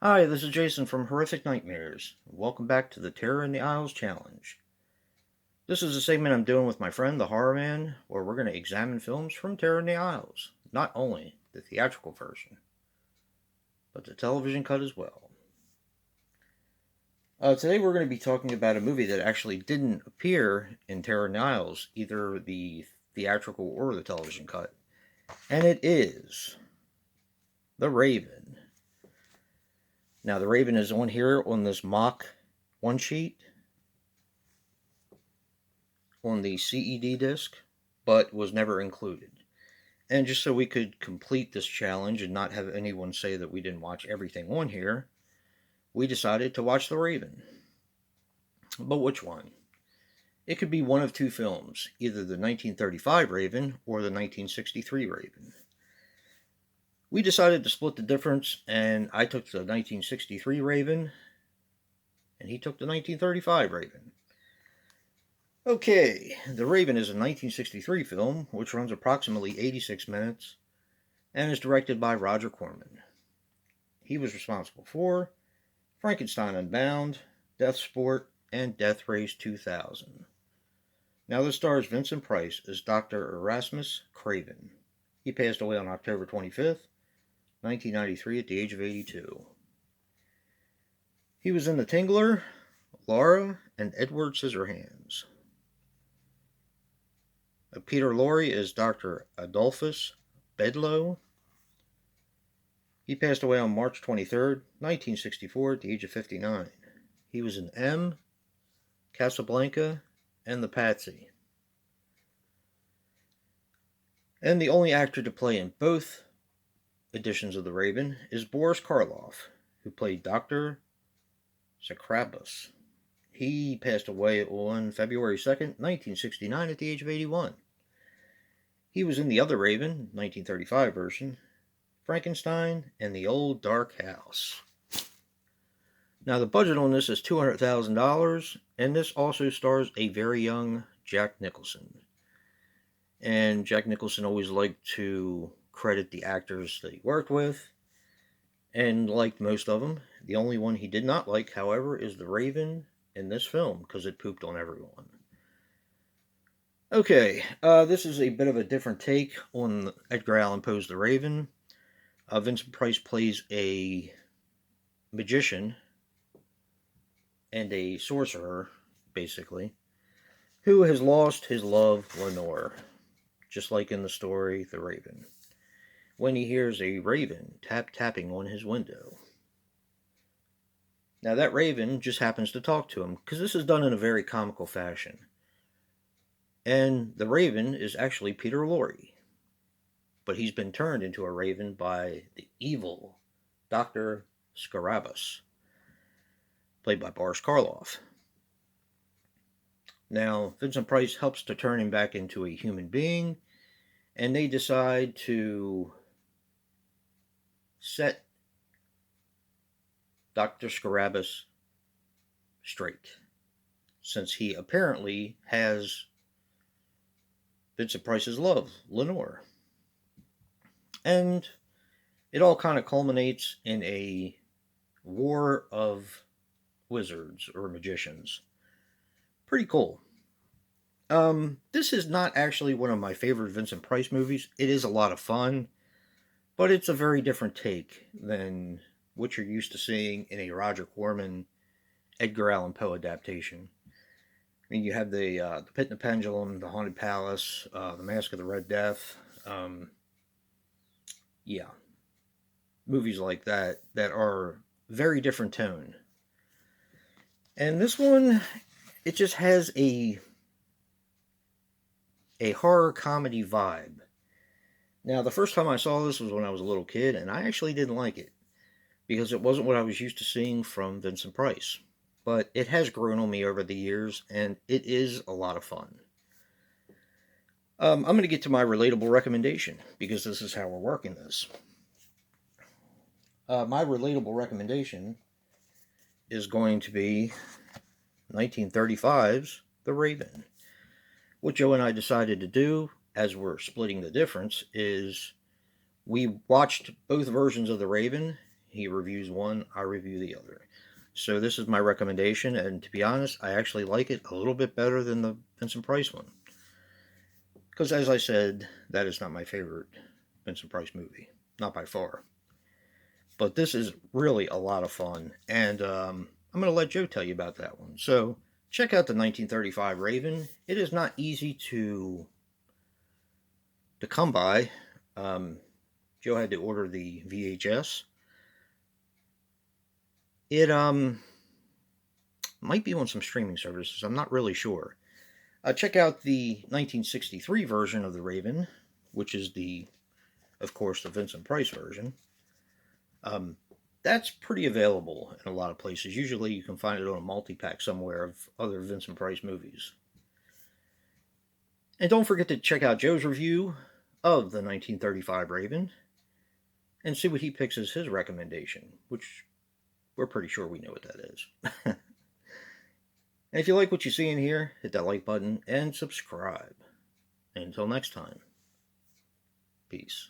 Hi, this is Jason from Horrific Nightmares. Welcome back to the Terror in the Isles Challenge. This is a segment I'm doing with my friend, the Horror Man, where we're going to examine films from Terror in the Isles. Not only the theatrical version, but the television cut as well. Today we're going to be talking about a movie that actually didn't appear in Terror in the Isles, either the theatrical or the television cut. And it is The Raven. Now, The Raven is on here on this mock one sheet on the CED disc, but was never included. And just so we could complete this challenge and not have anyone say that we didn't watch everything on here, we decided to watch The Raven. But which one? It could be one of two films, either the 1935 Raven or the 1963 Raven. We decided to split the difference, and I took the 1963 Raven, and he took the 1935 Raven. Okay, The Raven is a 1963 film, which runs approximately 86 minutes, and is directed by Roger Corman. He was responsible for Frankenstein Unbound, Death Sport, and Death Race 2000. Now this stars Vincent Price as Dr. Erasmus Craven. He passed away on October 25th, 1993 at the age of 82. He was in The Tingler, Laura, and Edward Scissorhands. Peter Lorre is Dr. Adolphus Bedloe. He passed away on March 23rd, 1964 at the age of 59. He was in M, Casablanca, and The Patsy. And the only actor to play in both editions of The Raven is Boris Karloff, who played Dr. Sacrabus. He passed away on February 2nd, 1969 at the age of 81. He was in the other Raven, 1935 version, Frankenstein, and The Old Dark House. Now the budget on this is $200,000, and this also stars a very young Jack Nicholson. And Jack Nicholson always liked to credit the actors that he worked with, and liked most of them. The only one he did not like, however, is the Raven in this film, because it pooped on everyone. Okay, this is a bit of a different take on Edgar Allan Poe's The Raven. Vincent Price plays a magician and a sorcerer, basically, who has lost his love, Lenore, just like in the story The Raven, when he hears a raven tapping on his window. Now that raven just happens to talk to him, because this is done in a very comical fashion. And the raven is actually Peter Lorre, but he's been turned into a raven by the evil Dr. Scarabus, played by Boris Karloff. Now, Vincent Price helps to turn him back into a human being, and they decide to set Dr. Scarabus straight, since he apparently has Vincent Price's love, Lenore. And it all kind of culminates in a war of wizards or magicians. Pretty cool. This is not actually one of my favorite Vincent Price movies. It is a lot of fun, but it's a very different take than what you're used to seeing in a Roger Corman, Edgar Allan Poe adaptation. I mean, you have the Pit and the Pendulum, the Haunted Palace, the Mask of the Red Death. Yeah, movies like that are very different tone. And this one, it just has a horror comedy vibe. Now, the first time I saw this was when I was a little kid, and I actually didn't like it, because it wasn't what I was used to seeing from Vincent Price. But it has grown on me over the years, and it is a lot of fun. I'm going to get to my relatable recommendation, because this is how we're working this. My relatable recommendation is going to be 1935's The Raven. What Joe and I decided to do, as we're splitting the difference, is we watched both versions of The Raven He reviews one, I review the other. So this is my recommendation, and to be honest, I actually like it a little bit better than the Vincent Price one. Because as I said, that is not my favorite Vincent Price movie. Not by far. But this is really a lot of fun, and I'm going to let Joe tell you about that one. So check out the 1935 Raven. It is not easy to come by. Joe had to order the VHS. It might be on some streaming services. I'm not really sure. Check out the 1963 version of the Raven, which is of course, the Vincent Price version. That's pretty available in a lot of places. Usually, you can find it on a multi-pack somewhere of other Vincent Price movies. And don't forget to check out Joe's review of the 1935 Raven and see what he picks as his recommendation, which we're pretty sure we know what that is. And if you like what you see in here, hit that like button and subscribe. And until next time, peace.